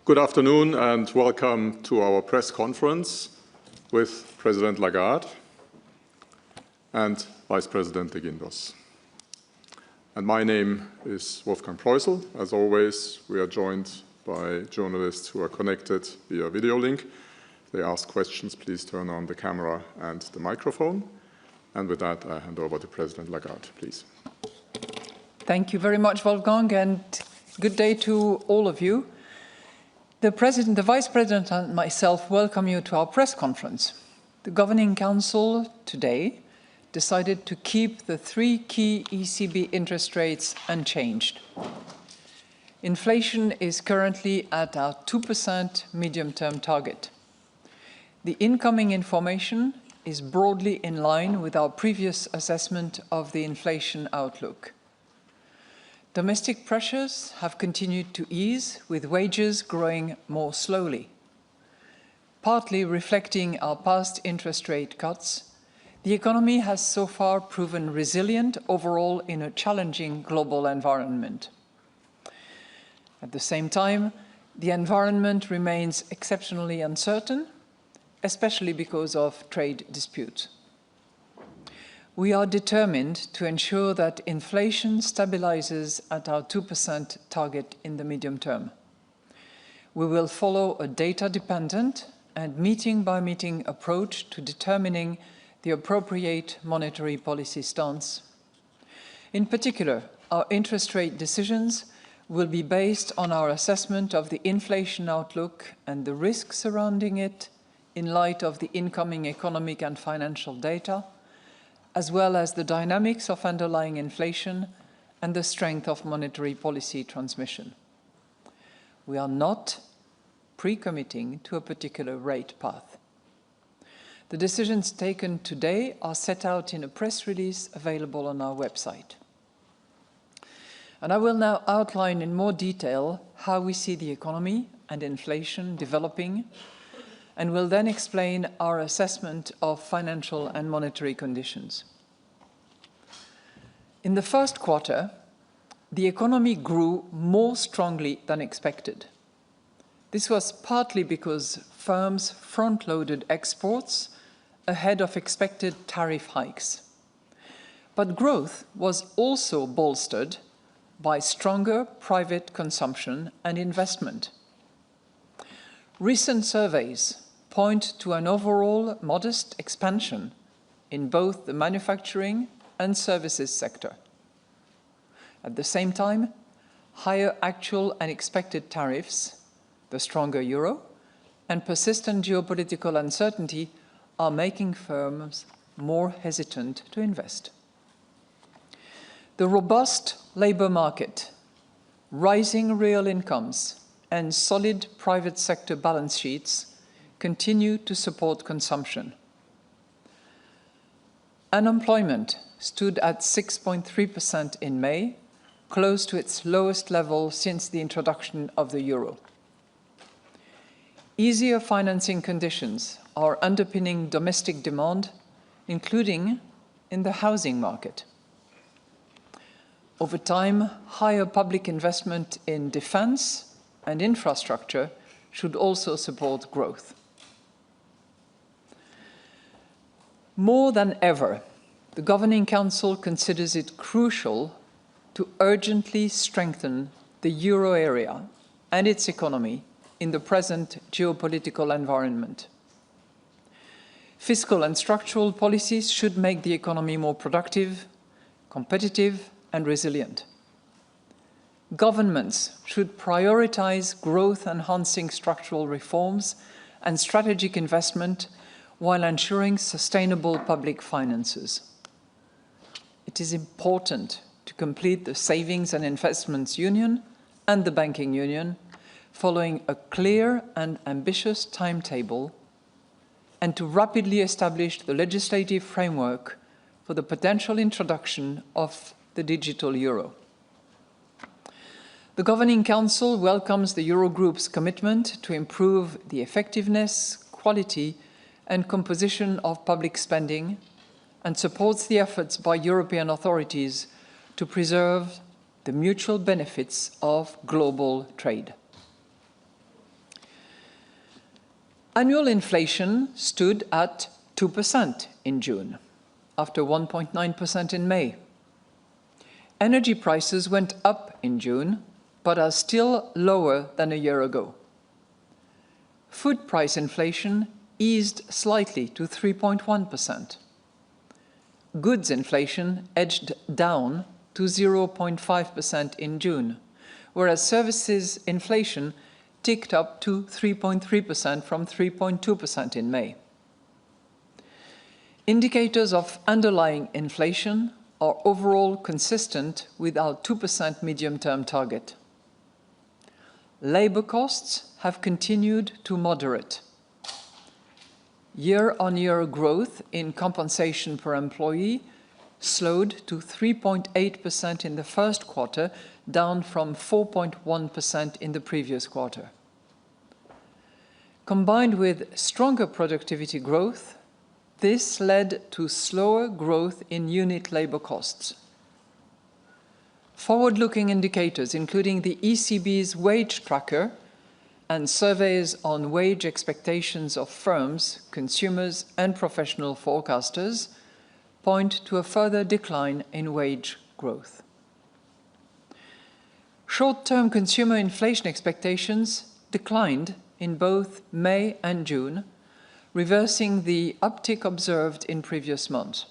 Good afternoon and welcome to our press conference with President Lagarde and Vice President de Guindos. And my name is Wolfgang Preußel. As always, we are joined by journalists who are connected via video link. If they ask questions, please turn on the camera and the microphone. And with that, I hand over to President Lagarde, please. Thank you very much, Wolfgang, and good day to all of you. The President, the Vice President and myself welcome you to our press conference. The Governing Council today decided to keep the three key ECB interest rates unchanged. Inflation is currently at our 2% medium-term target. The incoming information is broadly in line with our previous assessment of the inflation outlook. Domestic pressures have continued to ease, with wages growing more slowly. Partly reflecting our past interest rate cuts, the economy has so far proven resilient overall in a challenging global environment. At the same time, the environment remains exceptionally uncertain, especially because of trade disputes. We are determined to ensure that inflation stabilizes at our 2% target in the medium term. We will follow a data-dependent and meeting-by-meeting approach to determining the appropriate monetary policy stance. In particular, our interest rate decisions will be based on our assessment of the inflation outlook and the risks surrounding it in light of the incoming economic and financial data, as well as the dynamics of underlying inflation and the strength of monetary policy transmission. We are not pre-committing to a particular rate path. The decisions taken today are set out in a press release available on our website. And I will now outline in more detail how we see the economy and inflation developing, and will then explain our assessment of financial and monetary conditions. In the first quarter, the economy grew more strongly than expected. This was partly because firms front-loaded exports ahead of expected tariff hikes. But growth was also bolstered by stronger private consumption and investment. Recent surveys point to an overall modest expansion in both the manufacturing and services sector. At the same time, higher actual and expected tariffs, the stronger euro, and persistent geopolitical uncertainty are making firms more hesitant to invest. The robust labor market, rising real incomes, and solid private sector balance sheets continue to support consumption. Unemployment stood at 6.3% in May, close to its lowest level since the introduction of the euro. Easier financing conditions are underpinning domestic demand, including in the housing market. Over time, higher public investment in defense and infrastructure should also support growth. More than ever, the Governing Council considers it crucial to urgently strengthen the euro area and its economy in the present geopolitical environment. Fiscal and structural policies should make the economy more productive, competitive, and resilient. Governments should prioritize growth-enhancing structural reforms and strategic investment while ensuring sustainable public finances. It is important to complete the Savings and Investments Union and the Banking Union, following a clear and ambitious timetable, and to rapidly establish the legislative framework for the potential introduction of the digital euro. The Governing Council welcomes the Eurogroup's commitment to improve the effectiveness, quality, and composition of public spending, and supports the efforts by European authorities to preserve the mutual benefits of global trade. Annual inflation stood at 2% in June, after 1.9% in May. Energy prices went up in June, but are still lower than a year ago. Food price inflation eased slightly to 3.1%. Goods inflation edged down to 0.5% in June, whereas services inflation ticked up to 3.3% from 3.2% in May. Indicators of underlying inflation are overall consistent with our 2% medium-term target. Labour costs have continued to moderate. Year-on-year growth in compensation per employee slowed to 3.8% in the first quarter, down from 4.1% in the previous quarter. Combined with stronger productivity growth, this led to slower growth in unit labour costs. Forward-looking indicators, including the ECB's wage tracker and surveys on wage expectations of firms, consumers, and professional forecasters, point to a further decline in wage growth. Short-term consumer inflation expectations declined in both May and June, reversing the uptick observed in previous months.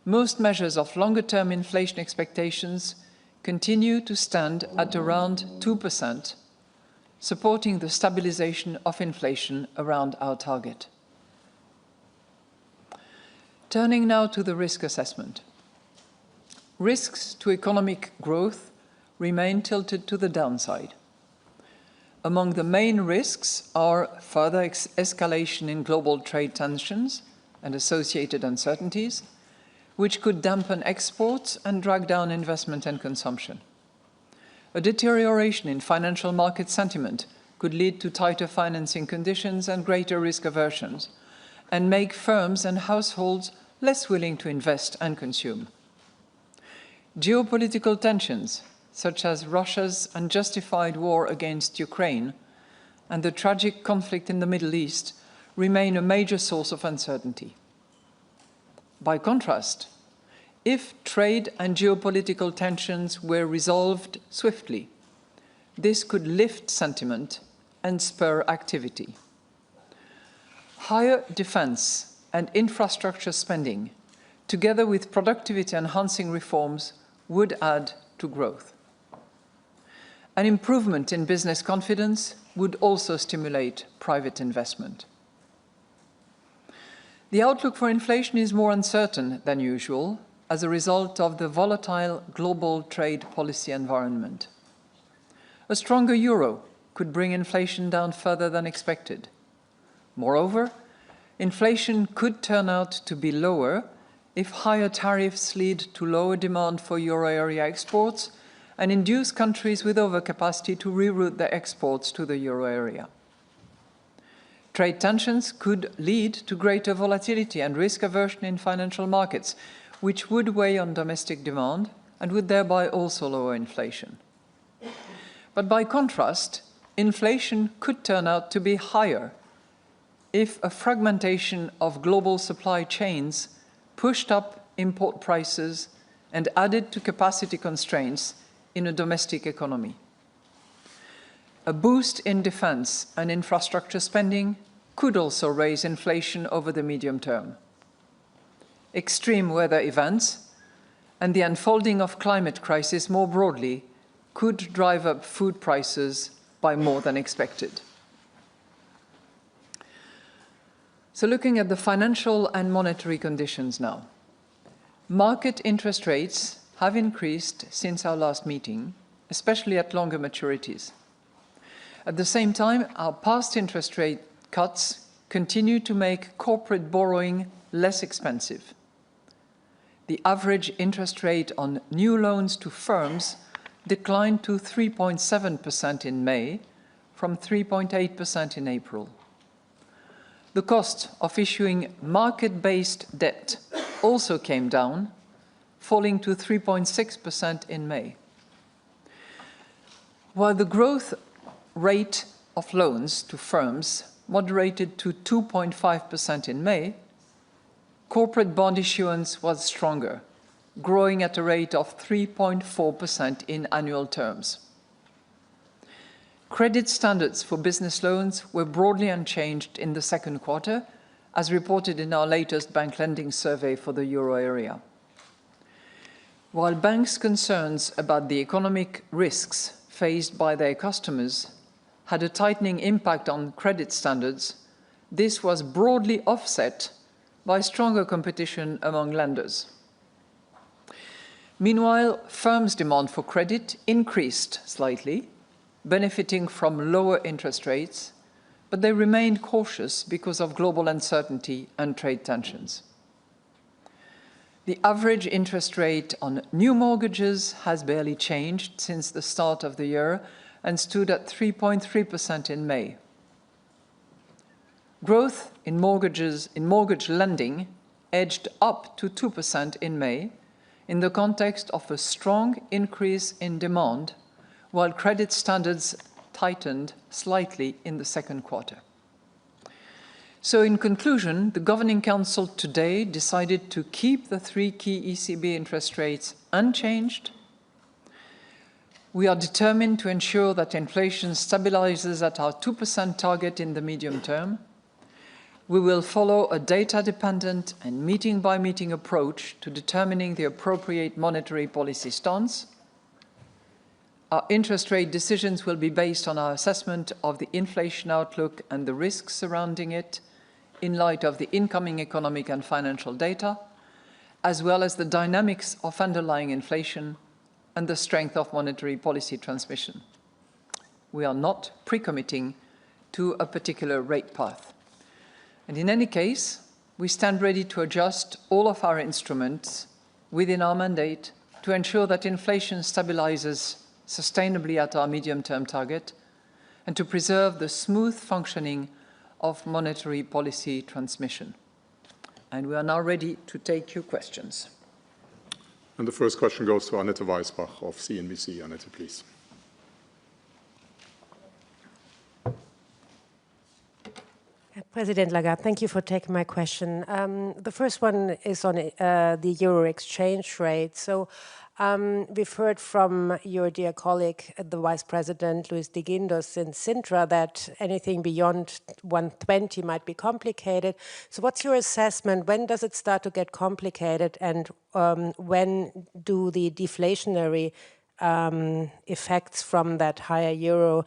Most measures of longer-term inflation expectations continue to stand at around 2%, supporting the stabilization of inflation around our target. Turning now to the risk assessment. Risks to economic growth remain tilted to the downside. Among the main risks are further escalation in global trade tensions and associated uncertainties, which could dampen exports and drag down investment and consumption. A deterioration in financial market sentiment could lead to tighter financing conditions and greater risk aversions, and make firms and households less willing to invest and consume. Geopolitical tensions, such as Russia's unjustified war against Ukraine and the tragic conflict in the Middle East, remain a major source of uncertainty. By contrast, if trade and geopolitical tensions were resolved swiftly, this could lift sentiment and spur activity. Higher defense and infrastructure spending, together with productivity-enhancing reforms, would add to growth. An improvement in business confidence would also stimulate private investment. The outlook for inflation is more uncertain than usual as a result of the volatile global trade policy environment. A stronger euro could bring inflation down further than expected. Moreover, inflation could turn out to be lower if higher tariffs lead to lower demand for euro area exports and induce countries with overcapacity to reroute their exports to the euro area. Trade tensions could lead to greater volatility and risk aversion in financial markets, which would weigh on domestic demand and would thereby also lower inflation. But by contrast, inflation could turn out to be higher if a fragmentation of global supply chains pushed up import prices and added to capacity constraints in a domestic economy. A boost in defense and infrastructure spending could also raise inflation over the medium term. Extreme weather events and the unfolding of climate crisis more broadly could drive up food prices by more than expected. So looking at the financial and monetary conditions now. Market interest rates have increased since our last meeting, especially at longer maturities. At the same time, our past interest rate cuts continue to make corporate borrowing less expensive. The average interest rate on new loans to firms declined to 3.7% in May from 3.8% in April. The cost of issuing market-based debt also came down, falling to 3.6% in May. While the growth rate of loans to firms moderated to 2.5% in May, corporate bond issuance was stronger, growing at a rate of 3.4% in annual terms. Credit standards for business loans were broadly unchanged in the second quarter, as reported in our latest bank lending survey for the euro area. While banks' concerns about the economic risks faced by their customers had a tightening impact on credit standards, this was broadly offset by stronger competition among lenders. Meanwhile, firms' demand for credit increased slightly, benefiting from lower interest rates, but they remained cautious because of global uncertainty and trade tensions. The average interest rate on new mortgages has barely changed since the start of the year and stood at 3.3% in May. Growth in mortgage lending edged up to 2% in May in the context of a strong increase in demand, while credit standards tightened slightly in the second quarter. So in conclusion, the Governing Council today decided to keep the three key ECB interest rates unchanged. We are determined to ensure that inflation stabilizes at our 2% target in the medium term. We will follow a data-dependent and meeting-by-meeting approach to determining the appropriate monetary policy stance. Our interest rate decisions will be based on our assessment of the inflation outlook and the risks surrounding it, in light of the incoming economic and financial data, as well as the dynamics of underlying inflation and the strength of monetary policy transmission. We are not pre-committing to a particular rate path. And in any case, we stand ready to adjust all of our instruments within our mandate to ensure that inflation stabilizes sustainably at our medium-term target and to preserve the smooth functioning of monetary policy transmission. And we are now ready to take your questions. And the first question goes to Annette Weisbach of CNBC. Annette, please. President Lagarde, thank you for taking my question. The first one is on the euro exchange rate. So we've heard from your dear colleague, the Vice President Luis de Guindos in Sintra, that anything beyond 120 might be complicated. So what's your assessment? When does it start to get complicated, and when do the deflationary effects from that higher euro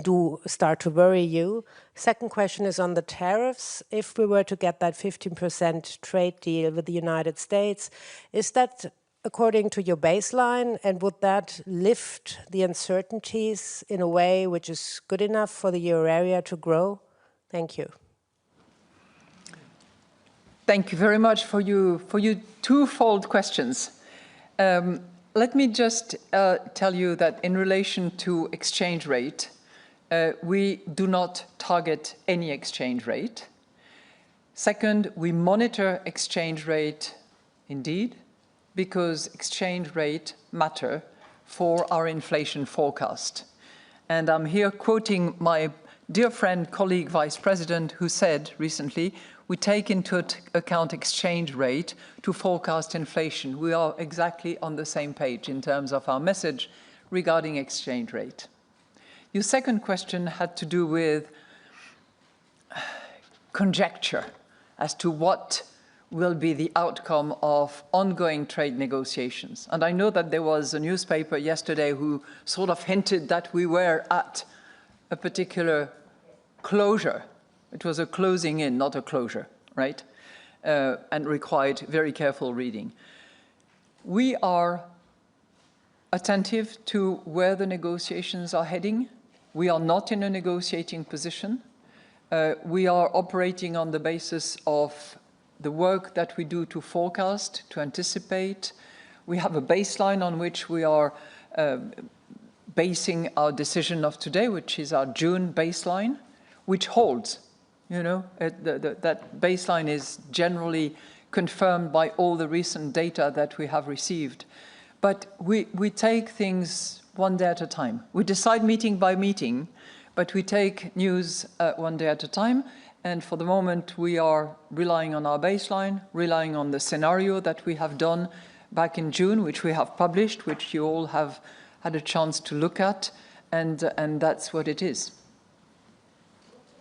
do start to worry you? Second question is on the tariffs. If we were to get that 15% trade deal with the United States, is that according to your baseline, and would that lift the uncertainties in a way which is good enough for the euro area to grow? Thank you. Thank you very much for your twofold questions. Let me just tell you that in relation to exchange rate, we do not target any exchange rate. Second, we monitor exchange rate indeed, because exchange rate matter for our inflation forecast. And I'm here quoting my dear friend, colleague, Vice President, who said recently, we take into account exchange rate to forecast inflation. We are exactly on the same page in terms of our message regarding exchange rate. Your second question had to do with conjecture as to what will be the outcome of ongoing trade negotiations. And I know that there was a newspaper yesterday who sort of hinted that we were at a particular closure. It was a closing in, not a closure, right? And required very careful reading. We are attentive to where the negotiations are heading. We are not in a negotiating position. We are operating on the basis of the work that we do to forecast, to anticipate. We have a baseline on which we are basing our decision of today, which is our June baseline, which holds. You know, that baseline is generally confirmed by all the recent data that we have received. But we take things one day at a time. We decide meeting by meeting, But we take news one day at a time, and for the moment we are relying on our baseline, relying on the scenario that we have done back in June, which we have published, which you all have had a chance to look at, and that's what it is.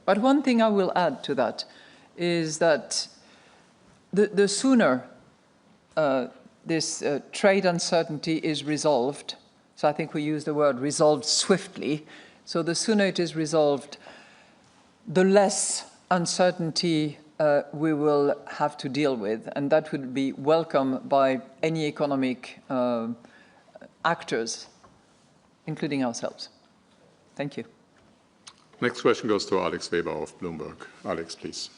But one thing I will add to that is that the sooner this trade uncertainty is resolved, so I think we use the word resolved swiftly, so the sooner it is resolved, the less uncertainty we will have to deal with, and that would be welcome by any economic actors, including ourselves. Thank you. Next question goes to Alex Weber of Bloomberg. Alex, please.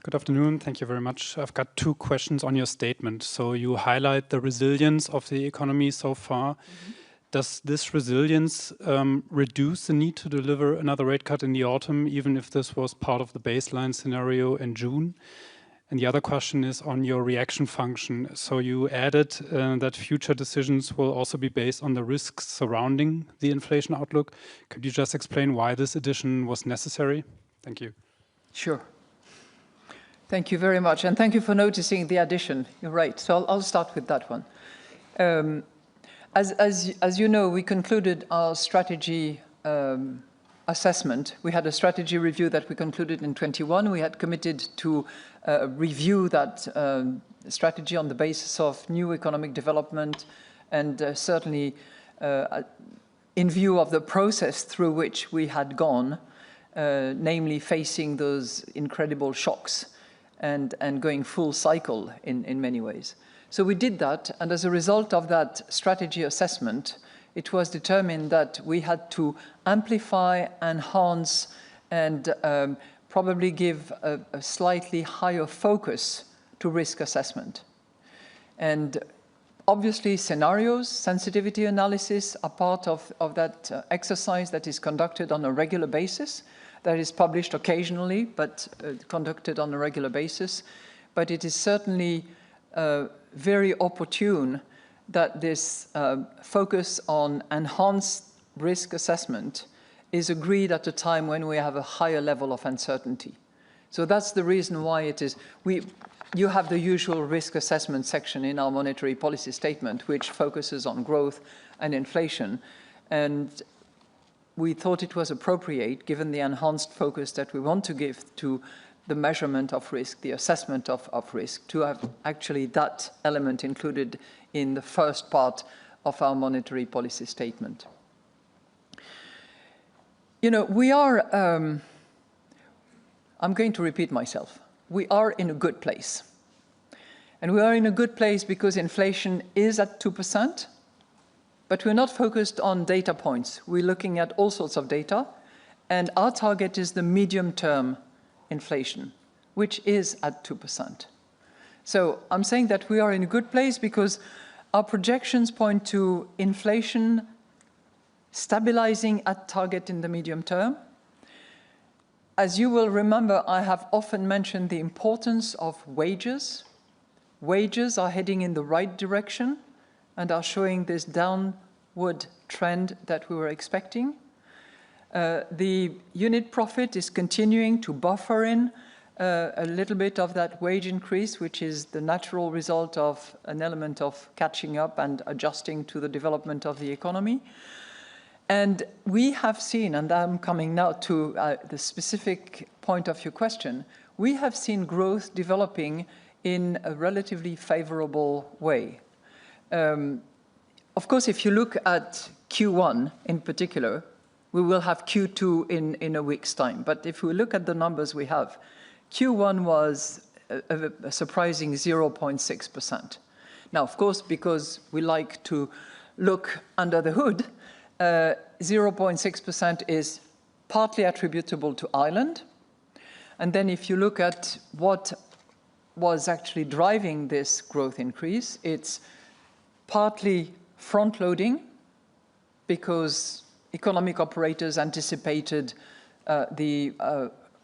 Good afternoon. Thank you very much. I've got two questions on your statement. So you highlight the resilience of the economy so far. Mm-hmm. Does this resilience reduce the need to deliver another rate cut in the autumn, even if this was part of the baseline scenario in June? And the other question is on your reaction function. So you added that future decisions will also be based on the risks surrounding the inflation outlook. Could you just explain why this addition was necessary? Thank you. Sure. Thank you very much. And thank you for noticing the addition. You're right. So I'll start with that one. As you know, we concluded our strategy assessment. We had a strategy review that we concluded in 21. We had committed to review that strategy on the basis of new economic development and certainly in view of the process through which we had gone, namely facing those incredible shocks and going full cycle in many ways. So we did that, and as a result of that strategy assessment, it was determined that we had to amplify, enhance, and probably give a slightly higher focus to risk assessment. And obviously scenarios, sensitivity analysis are part of that exercise that is conducted on a regular basis, that is published occasionally, but conducted on a regular basis. But it is certainly very opportune that this focus on enhanced risk assessment is agreed at a time when we have a higher level of uncertainty. So that's the reason why it is. You have the usual risk assessment section in our monetary policy statement, which focuses on growth and inflation. And we thought it was appropriate, given the enhanced focus that we want to give to the measurement of risk, the assessment of risk, to have actually that element included in the first part of our monetary policy statement. You know, we are, I'm going to repeat myself, we are in a good place. And we are in a good place because inflation is at 2%, but we're not focused on data points. We're looking at all sorts of data, and our target is the medium-term inflation, which is at 2%. So I'm saying that we are in a good place because our projections point to inflation stabilizing at target in the medium term. As you will remember, I have often mentioned the importance of wages. Wages are heading in the right direction and are showing this downward trend that we were expecting. The unit profit is continuing to buffer in a little bit of that wage increase, which is the natural result of an element of catching up and adjusting to the development of the economy. And we have seen, and I'm coming now to the specific point of your question, we have seen growth developing in a relatively favorable way. Of course, if you look at Q1 in particular, we will have Q2 in a week's time. But if we look at the numbers we have, Q1 was a surprising 0.6%. Now, of course, because we like to look under the hood, 0.6% is partly attributable to Ireland. And then if you look at what was actually driving this growth increase, it's partly front-loading because economic operators anticipated the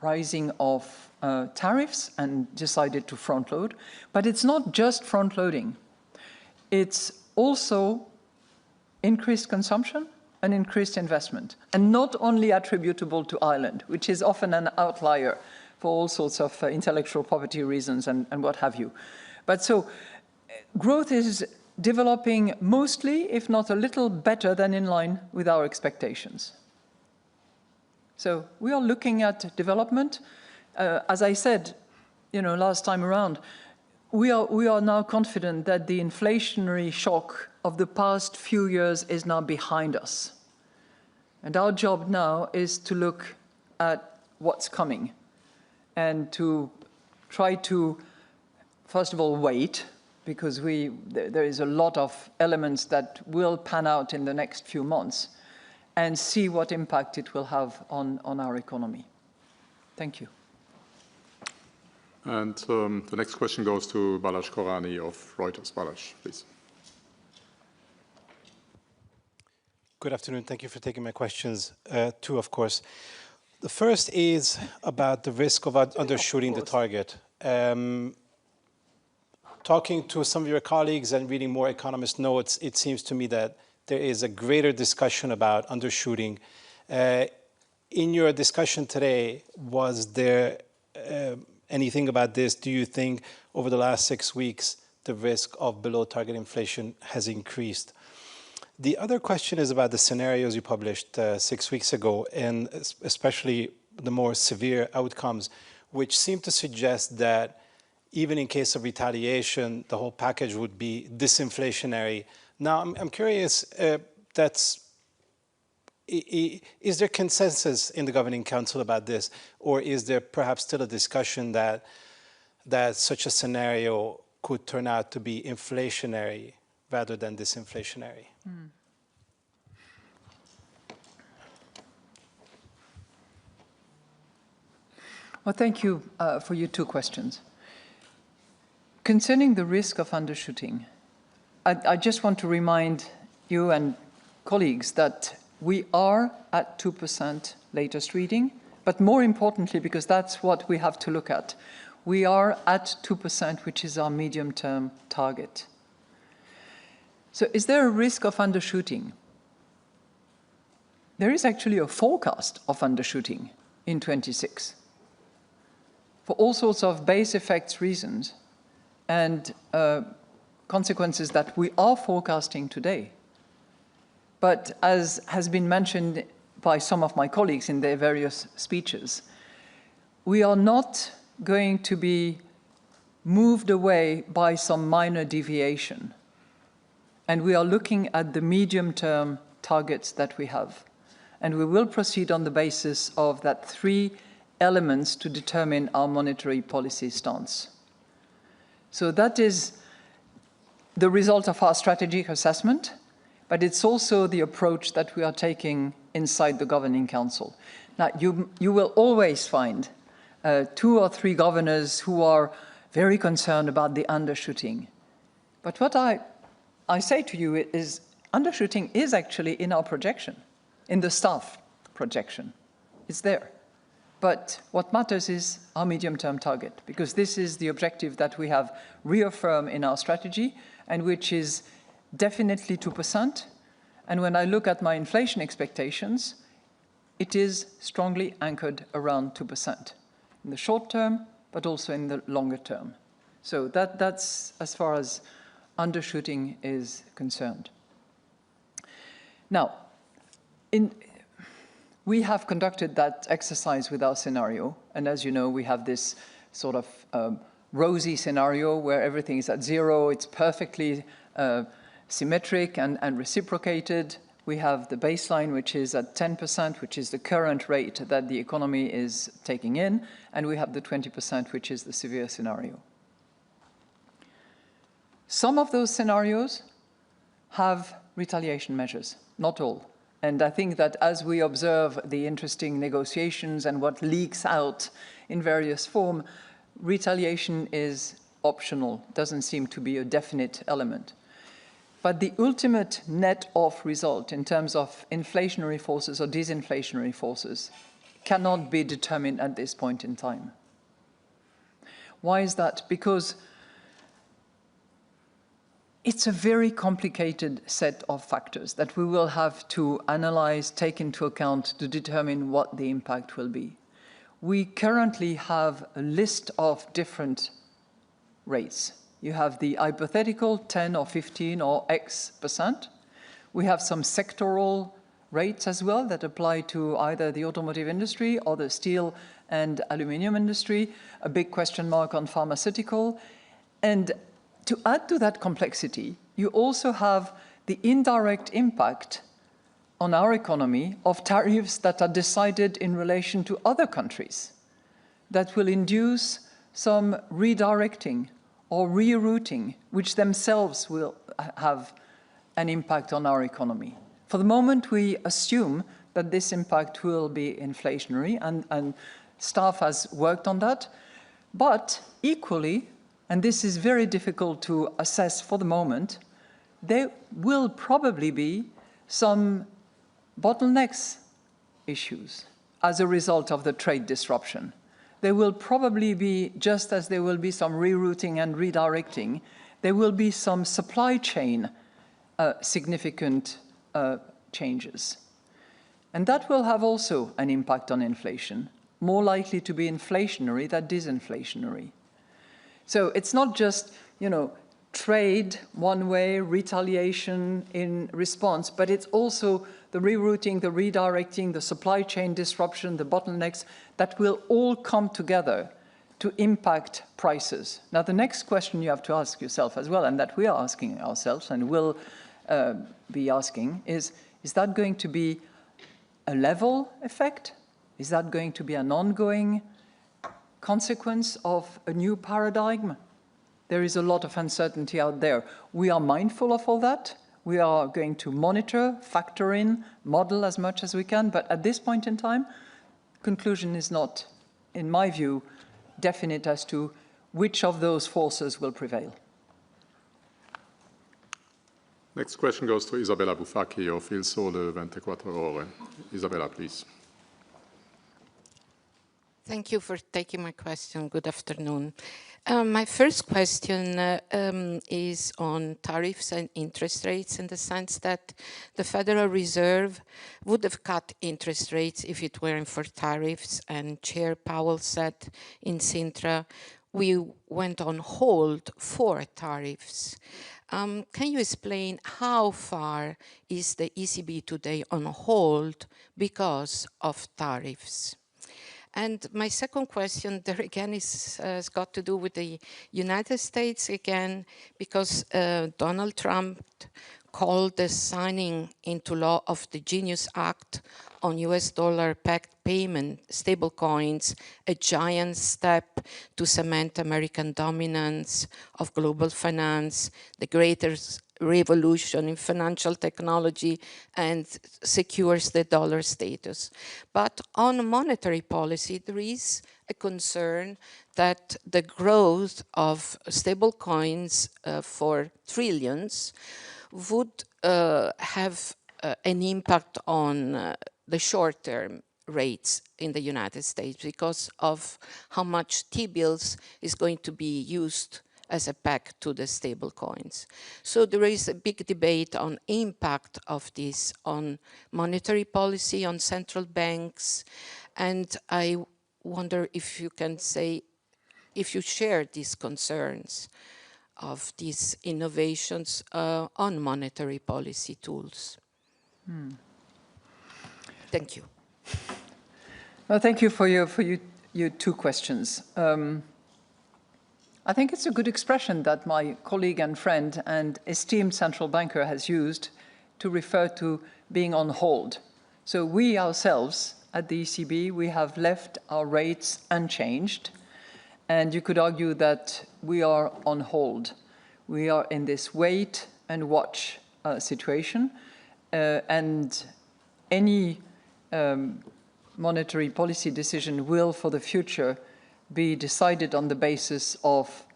rising of tariffs and decided to front-load. But it's not just front-loading. It's also increased consumption an increased investment, and not only attributable to Ireland, which is often an outlier for all sorts of intellectual property reasons and what have you. But so growth is developing mostly, if not a little better than in line with our expectations. So we are looking at development. As I said, last time around, we are now confident that the inflationary shock of the past few years is now behind us. And our job now is to look at what's coming and to try to, first of all, wait, because there is a lot of elements that will pan out in the next few months, and see what impact it will have on our economy. Thank you. And the next question goes to Balázs Korányi of Reuters. Balázs, please. Good afternoon. Thank you for taking my questions. Two, of course. The first is about the risk of undershooting the target. Talking to some of your colleagues and reading more economist notes, it seems to me that there is a greater discussion about undershooting. In your discussion today, was there anything about this? Do you think over the last 6 weeks, the risk of below target inflation has increased? The other question is about the scenarios you published 6 weeks ago, and especially the more severe outcomes, which seem to suggest that even in case of retaliation, the whole package would be disinflationary. Now, I'm curious, is there consensus in the Governing Council about this, or is there perhaps still a discussion that such a scenario could turn out to be inflationary rather than disinflationary? Well, thank you for your two questions. Concerning the risk of undershooting, I just want to remind you and colleagues that we are at 2% latest reading, but more importantly, because that's what we have to look at, we are at 2%, which is our medium-term target. So is there a risk of undershooting? There is actually a forecast of undershooting in 26 for all sorts of base effects reasons and consequences that we are forecasting today. But as has been mentioned by some of my colleagues in their various speeches, we are not going to be moved away by some minor deviation. And we are looking at the medium-term targets that we have. And we will proceed on the basis of that 3 elements to determine our monetary policy stance. So that is the result of our strategic assessment, but it's also the approach that we are taking inside the Governing Council. Now, you will always find 2 or 3 governors who are very concerned about the undershooting. But what I say to you is undershooting is actually in our projection, in the staff projection. It's there. But what matters is our medium-term target, because this is the objective that we have reaffirmed in our strategy, and which is definitely 2%. And when I look at my inflation expectations, it is strongly anchored around 2% in the short term, but also in the longer term. So that's as far as undershooting is concerned. Now, we have conducted that exercise with our scenario, and as you know, we have this sort of rosy scenario where everything is at 0, it's perfectly symmetric and reciprocated. We have the baseline, which is at 10%, which is the current rate that the economy is taking in, and we have the 20%, which is the severe scenario. Some of those scenarios have retaliation measures, not all. And I think that as we observe the interesting negotiations and what leaks out in various forms, retaliation is optional, doesn't seem to be a definite element. But the ultimate net-off result in terms of inflationary forces or disinflationary forces cannot be determined at this point in time. Why is that? Because It's a very complicated set of factors that we will have to analyze, take into account to determine what the impact will be. We currently have a list of different rates. You have the hypothetical 10 or 15 or X%. We have some sectoral rates as well that apply to either the automotive industry or the steel and aluminium industry, a big question mark on pharmaceutical. And to add to that complexity, you also have the indirect impact on our economy of tariffs that are decided in relation to other countries that will induce some redirecting or rerouting, which themselves will have an impact on our economy. For the moment, we assume that this impact will be inflationary, and staff has worked on that. But equally, and this is very difficult to assess for the moment, there will probably be some bottlenecks issues as a result of the trade disruption. There will probably be, just as there will be some rerouting and redirecting, there will be some supply chain significant changes. And that will have also an impact on inflation, more likely to be inflationary than disinflationary. So it's not just, trade one way, retaliation in response, but it's also the rerouting, the redirecting, the supply chain disruption, the bottlenecks that will all come together to impact prices. Now, the next question you have to ask yourself as well, and that we are asking ourselves and will be asking, is that going to be a level effect? Is that going to be an ongoing consequence of a new paradigm? There is a lot of uncertainty out there. We are mindful of all that. We are going to monitor, factor in, model as much as we can. But at this point in time, conclusion is not, in my view, definite as to which of those forces will prevail. Next question goes to Isabella Bufacchi of Il Sole 24 Ore. Isabella, please. Thank you for taking my question. Good afternoon. My first question is on tariffs and interest rates, in the sense that the Federal Reserve would have cut interest rates if it weren't for tariffs, and Chair Powell said in Sintra, we went on hold for tariffs. Can you explain how far is the ECB today on hold because of tariffs? And my second question there again has got to do with the United States again, because Donald Trump called the signing into law of the Genius Act on US dollar-backed payment stablecoins a giant step to cement American dominance of global finance, the greatest revolution in financial technology, and secures the dollar status. But on monetary policy, there is a concern that the growth of stablecoins for trillions would have an impact on the short-term rates in the United States because of how much T-bills is going to be used as a back to the stable coins. So there is a big debate on impact of this on monetary policy, on central banks, and I wonder if you can say, if you share these concerns of these innovations on monetary policy tools. Thank you. Well, thank you for your two questions. I think it's a good expression that my colleague and friend and esteemed central banker has used to refer to being on hold. So we ourselves at the ECB, we have left our rates unchanged, and you could argue that we are on hold. We are in this wait and watch situation, and any monetary policy decision will, for the future, be decided on the basis of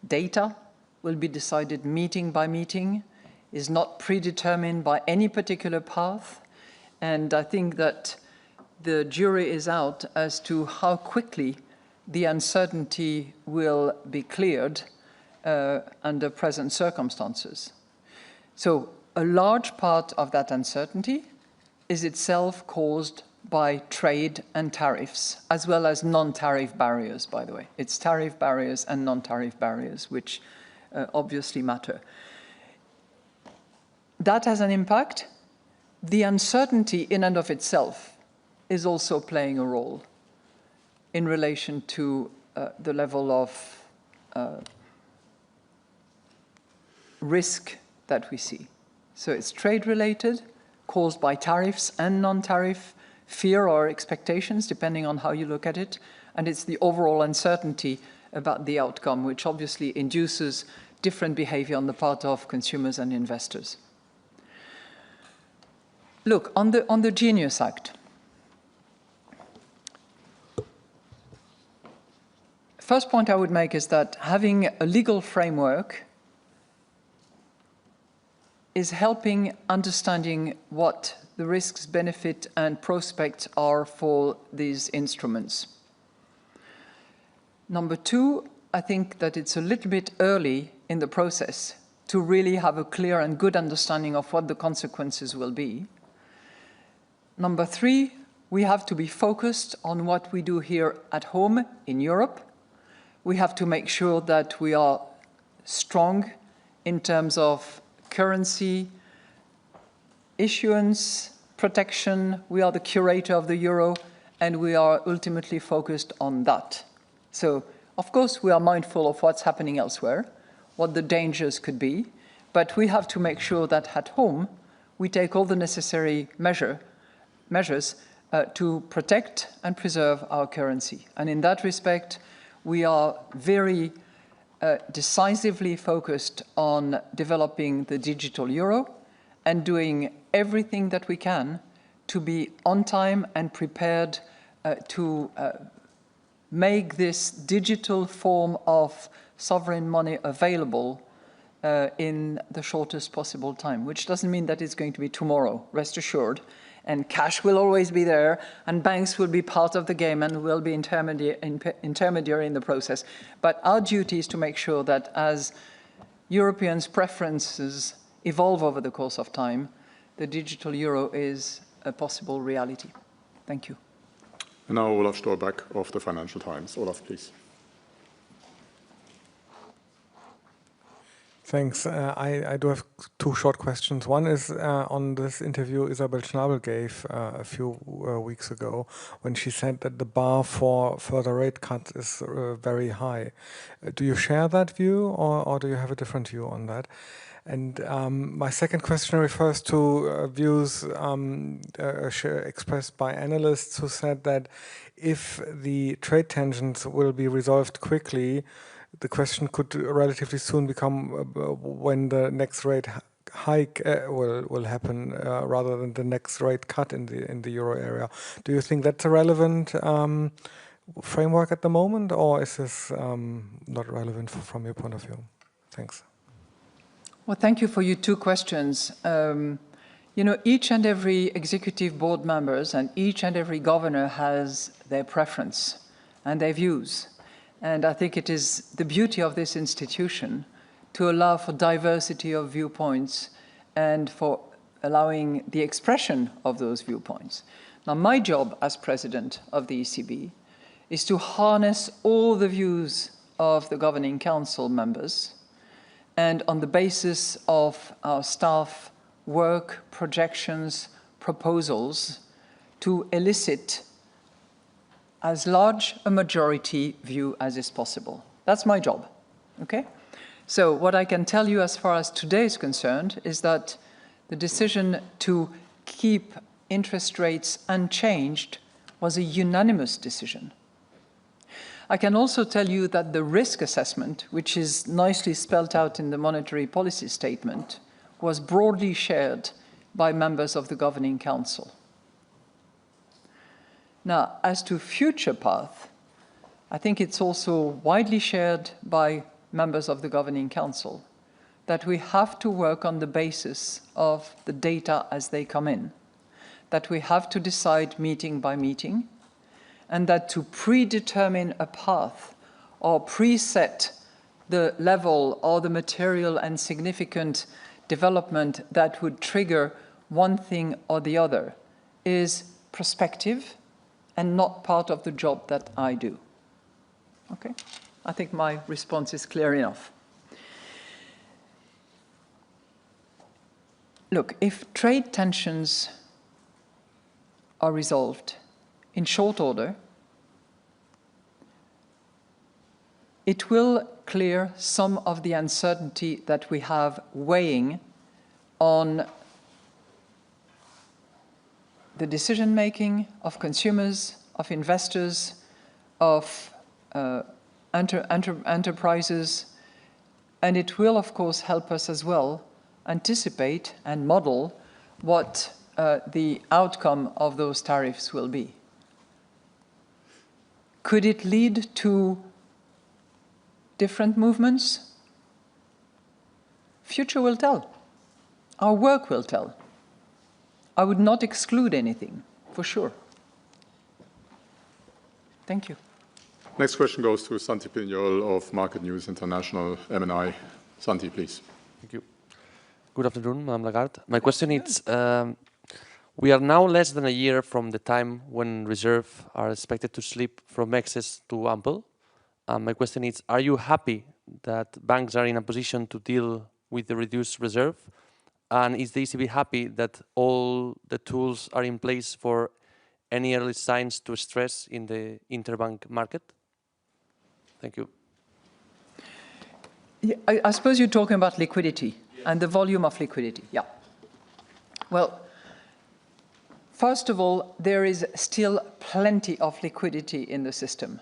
data, will be decided meeting by meeting, is not predetermined by any particular path. And I think that the jury is out as to how quickly the uncertainty will be cleared under present circumstances. So a large part of that uncertainty is itself caused by trade and tariffs, as well as non-tariff barriers, by the way. It's tariff barriers and non-tariff barriers, which obviously matter. That has an impact. The uncertainty in and of itself is also playing a role in relation to the level of risk that we see. So it's trade-related, caused by tariffs and non-tariff fear or expectations, depending on how you look at it, and it's the overall uncertainty about the outcome, which obviously induces different behavior on the part of consumers and investors. Look, on the Genius Act, first point I would make is that having a legal framework is helping understanding what the risks, benefit, and prospects are for these instruments. Number two, I think that it's a little bit early in the process to really have a clear and good understanding of what the consequences will be. Number three, we have to be focused on what we do here at home in Europe. We have to make sure that we are strong in terms of currency, issuance, protection. We are the curator of the euro, and we are ultimately focused on that. So, of course, we are mindful of what's happening elsewhere, what the dangers could be, but we have to make sure that at home we take all the necessary measures to protect and preserve our currency. And in that respect, we are very decisively focused on developing the digital euro and doing everything that we can to be on time and prepared to make this digital form of sovereign money available in the shortest possible time, which doesn't mean that it's going to be tomorrow, rest assured. And cash will always be there, and banks will be part of the game and will be intermediary in the process. But our duty is to make sure that as Europeans' preferences evolve over the course of time, the digital euro is a possible reality. Thank you. And now Olaf Storbeck of the Financial Times. Olaf, please. Thanks. I do have two short questions. One is on this interview Isabel Schnabel gave a few weeks ago when she said that the bar for further rate cuts is very high. Do you share that view, or do you have a different view on that? And my second question refers to views expressed by analysts who said that if the trade tensions will be resolved quickly, the question could relatively soon become when the next rate hike will happen rather than the next rate cut in the euro area. Do you think that's a relevant framework at the moment, or is this not relevant from your point of view? Thanks. Well, thank you for your two questions. You know, each and every executive board members and each and every governor has their preference and their views. And I think it is the beauty of this institution to allow for diversity of viewpoints and for allowing the expression of those viewpoints. Now, my job as president of the ECB is to harness all the views of the Governing Council members and on the basis of our staff work, projections, proposals, to elicit as large a majority view as is possible. That's my job, okay? So what I can tell you as far as today is concerned is that the decision to keep interest rates unchanged was a unanimous decision. I can also tell you that the risk assessment, which is nicely spelled out in the monetary policy statement, was broadly shared by members of the Governing Council. Now, as to future path, I think it's also widely shared by members of the Governing Council that we have to work on the basis of the data as they come in, that we have to decide meeting by meeting, and that to predetermine a path or preset the level or the material and significant development that would trigger one thing or the other is prospective and not part of the job that I do. Okay? I think my response is clear enough. Look, if trade tensions are resolved in short order, it will clear some of the uncertainty that we have weighing on the decision-making of consumers, of investors, of enterprises, and it will, of course, help us as well anticipate and model what the outcome of those tariffs will be. Could it lead to different movements? Future will tell. Our work will tell. I would not exclude anything, for sure. Thank you. Next question goes to Santi Pignol of Market News International, MNI. Santi, please. Thank you. Good afternoon, Madame Lagarde. My question is, we are now less than a year from the time when reserves are expected to slip from excess to ample. My question is, are you happy that banks are in a position to deal with the reduced reserve? And is the ECB happy that all the tools are in place for any early signs to stress in the interbank market? Thank you. Yeah, I suppose you're talking about liquidity and the volume of liquidity. Yeah. Well, first of all, there is still plenty of liquidity in the system.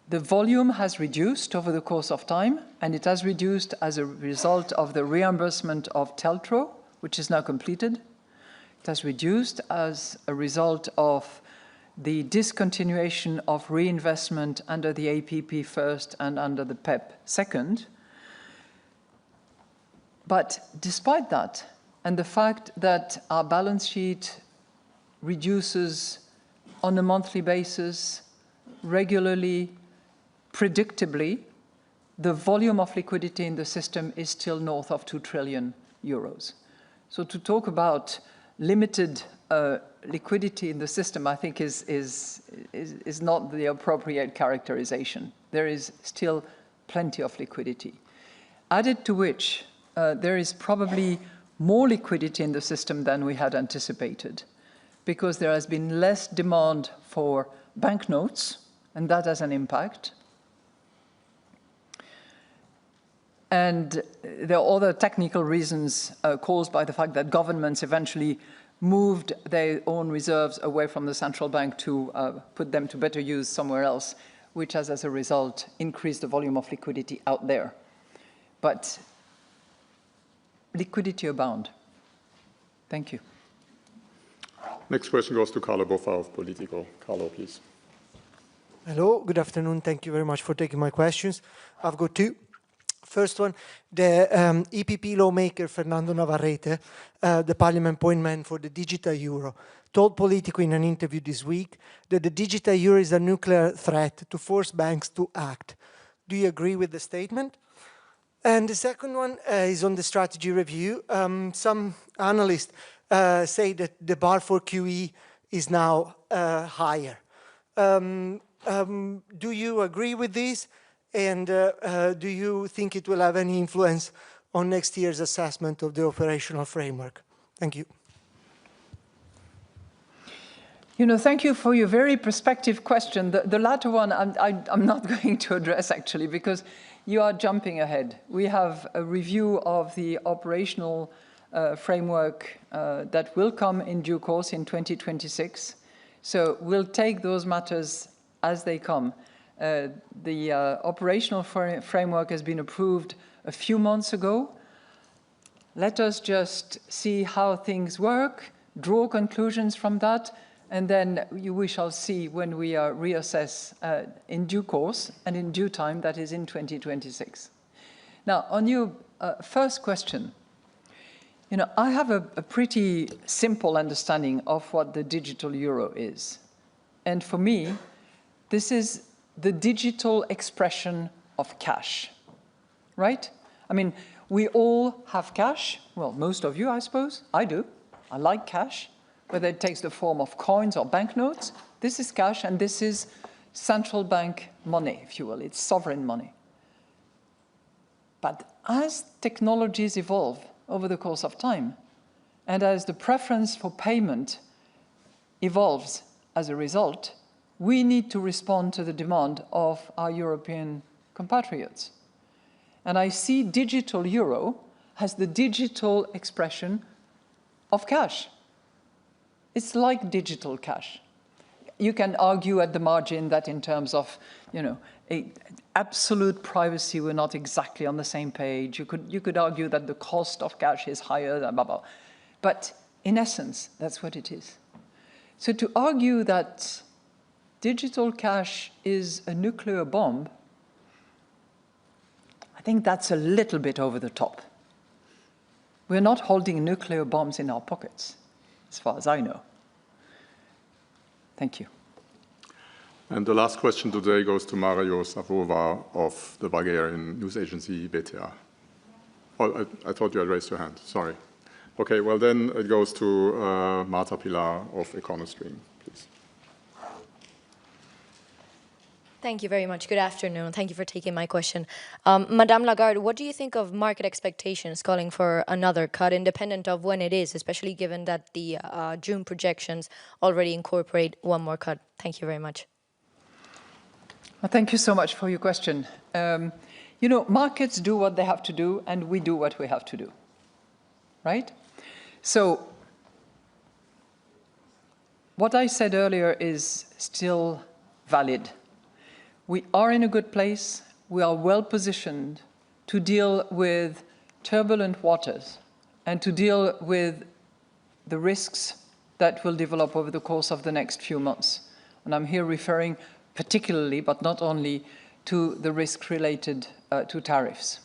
The volume has reduced over the course of time, and it has reduced as a result of the reimbursement of TLTRO, which is now completed. It has reduced as a result of the discontinuation of reinvestment under the APP first and under the PEP second. But despite that, and the fact that our balance sheet reduces on a monthly basis, regularly, predictably, the volume of liquidity in the system is still north of 2 trillion euros. So to talk about limited liquidity in the system, I think is not the appropriate characterization. There is still plenty of liquidity. Added to which, there is probably more liquidity in the system than we had anticipated, because there has been less demand for banknotes, and that has an impact. And there are other technical reasons caused by the fact that governments eventually moved their own reserves away from the central bank to put them to better use somewhere else, which has, as a result, increased the volume of liquidity out there. But liquidity abound. Thank you. Next question goes to Carlo Boffa of Politico. Carlo, please. Hello, good afternoon. Thank you very much for taking my questions. I've got two. First one, the EPP lawmaker Fernando Navarrete, the parliament point man for the digital euro, told Politico in an interview this week that the digital euro is a nuclear threat to force banks to act. Do you agree with the statement? And the second one is on the strategy review. Some analysts say that the bar for QE is now higher. Do you agree with this? And do you think it will have any influence on next year's assessment of the operational framework? Thank you. You know, thank you for your very perspective question. The latter one I'm not going to address, actually, because you are jumping ahead. We have a review of the operational framework that will come in due course in 2026. So we'll take those matters as they come. The operational framework has been approved a few months ago. Let us just see how things work, draw conclusions from that, and then we shall see when we reassess in due course and in due time, that is in 2026. Now, on your first question, you know, I have a pretty simple understanding of what the digital euro is. And for me, this is the digital expression of cash, right? I mean, we all have cash. Well, most of you, I suppose. I do. I like cash, whether it takes the form of coins or banknotes. This is cash, and this is central bank money, if you will. It's sovereign money. But as technologies evolve over the course of time, and as the preference for payment evolves as a result, we need to respond to the demand of our European compatriots. And I see digital euro as the digital expression of cash. It's like digital cash. You can argue at the margin that in terms of, absolute privacy, we're not exactly on the same page. You could argue that the cost of cash is higher than blah, blah. But in essence, that's what it is. So to argue that digital cash is a nuclear bomb, I think that's a little bit over the top. We're not holding nuclear bombs in our pockets, as far as I know. Thank you. And the last question today goes to Mario Savova of the Bulgarian news agency BTA. Oh, I thought you had raised your hand, sorry. Okay, well then it goes to Marta Pilar of Econostream, please. Thank you very much. Good afternoon. Thank you for taking my question. Madame Lagarde, what do you think of market expectations calling for another cut, independent of when it is, especially given that the June projections already incorporate one more cut? Thank you very much. Well, thank you so much for your question. Markets do what they have to do, and we do what we have to do, right? So what I said earlier is still valid. We are in a good place. We are well positioned to deal with turbulent waters and to deal with the risks that will develop over the course of the next few months. And I'm here referring particularly, but not only, to the risk related to tariffs.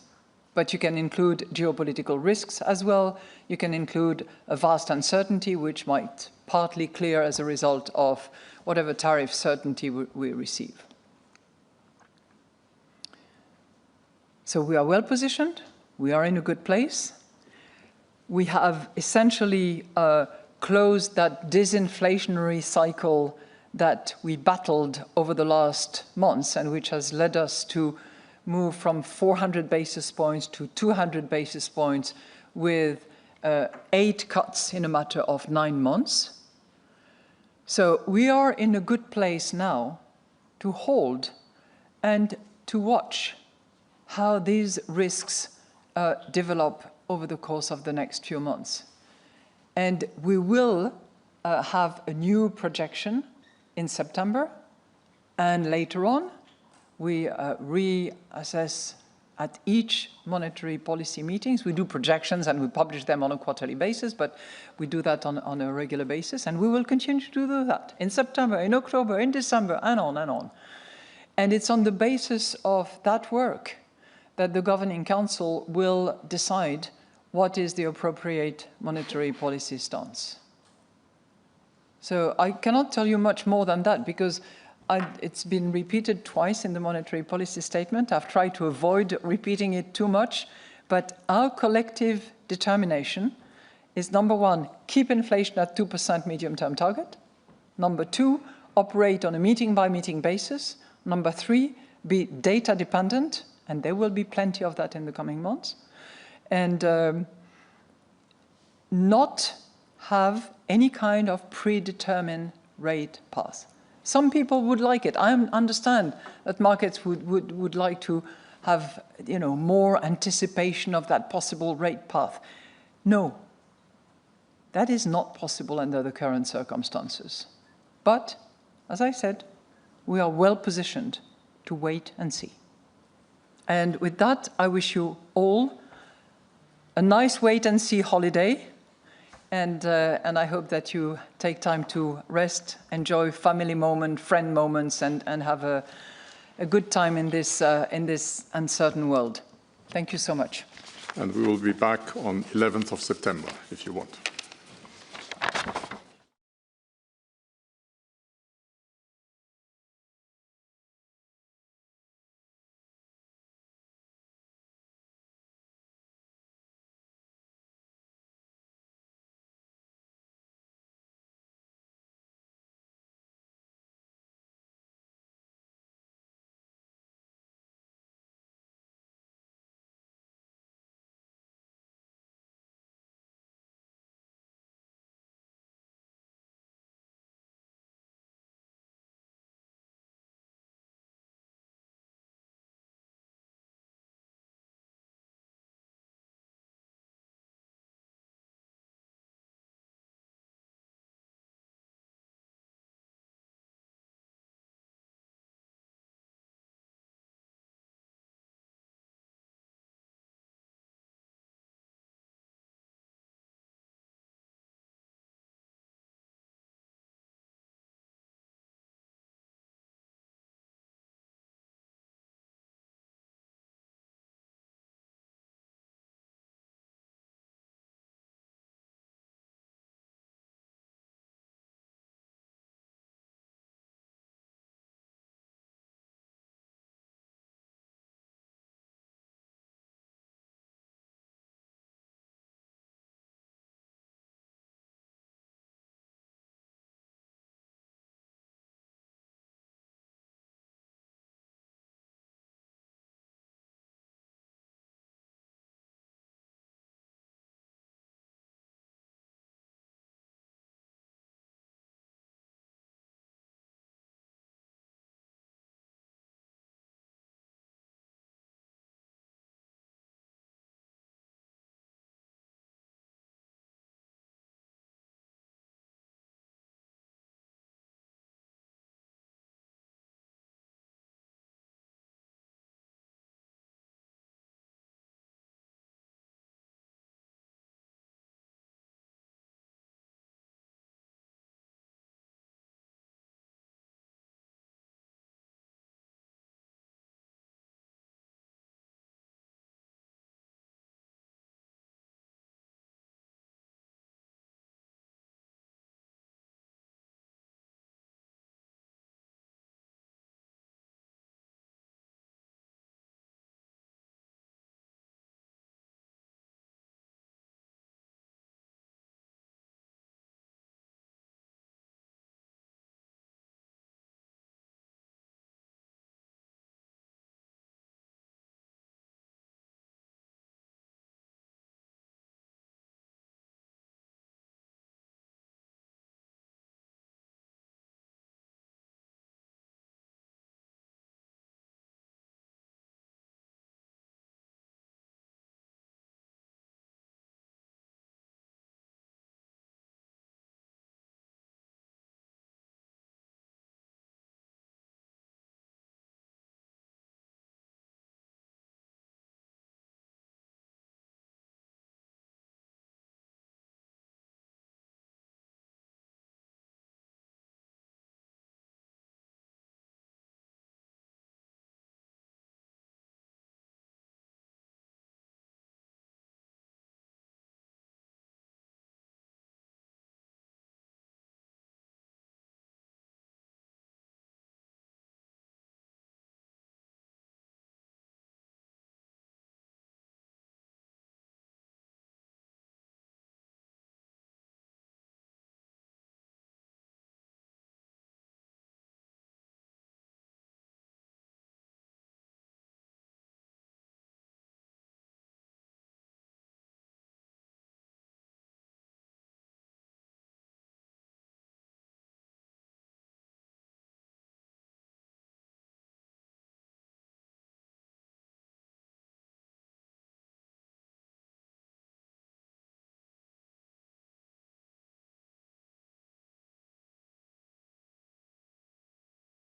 But you can include geopolitical risks as well. You can include a vast uncertainty, which might partly clear as a result of whatever tariff certainty we receive. So we are well positioned. We are in a good place. We have essentially closed that disinflationary cycle that we battled over the last months and which has led us to move from 400 basis points to 200 basis points with 8 cuts in a matter of 9 months. So we are in a good place now to hold and to watch how these risks develop over the course of the next few months. And we will have a new projection in September, and later on, we reassess at each monetary policy meetings. We do projections and we publish them on a quarterly basis, but we do that on a regular basis, and we will continue to do that in September, in October, in December, and on and on. And it's on the basis of that work that the Governing Council will decide what is the appropriate monetary policy stance. So I cannot tell you much more than that because it's been repeated twice in the monetary policy statement. I've tried to avoid repeating it too much, but our collective determination is, number one, keep inflation at 2% medium-term target. Number two, operate on a meeting-by-meeting basis. Number three, be data-dependent, and there will be plenty of that in the coming months. And not have any kind of predetermined rate path. Some people would like it. I understand that markets would like to have more anticipation of that possible rate path. No, that is not possible under the current circumstances. But, as I said, we are well positioned to wait and see. And with that, I wish you all a nice wait-and-see holiday. And I hope that you take time to rest, enjoy family moments, friend moments, and have a good time in this uncertain world. Thank you so much. And we will be back on 11th of September, if you want.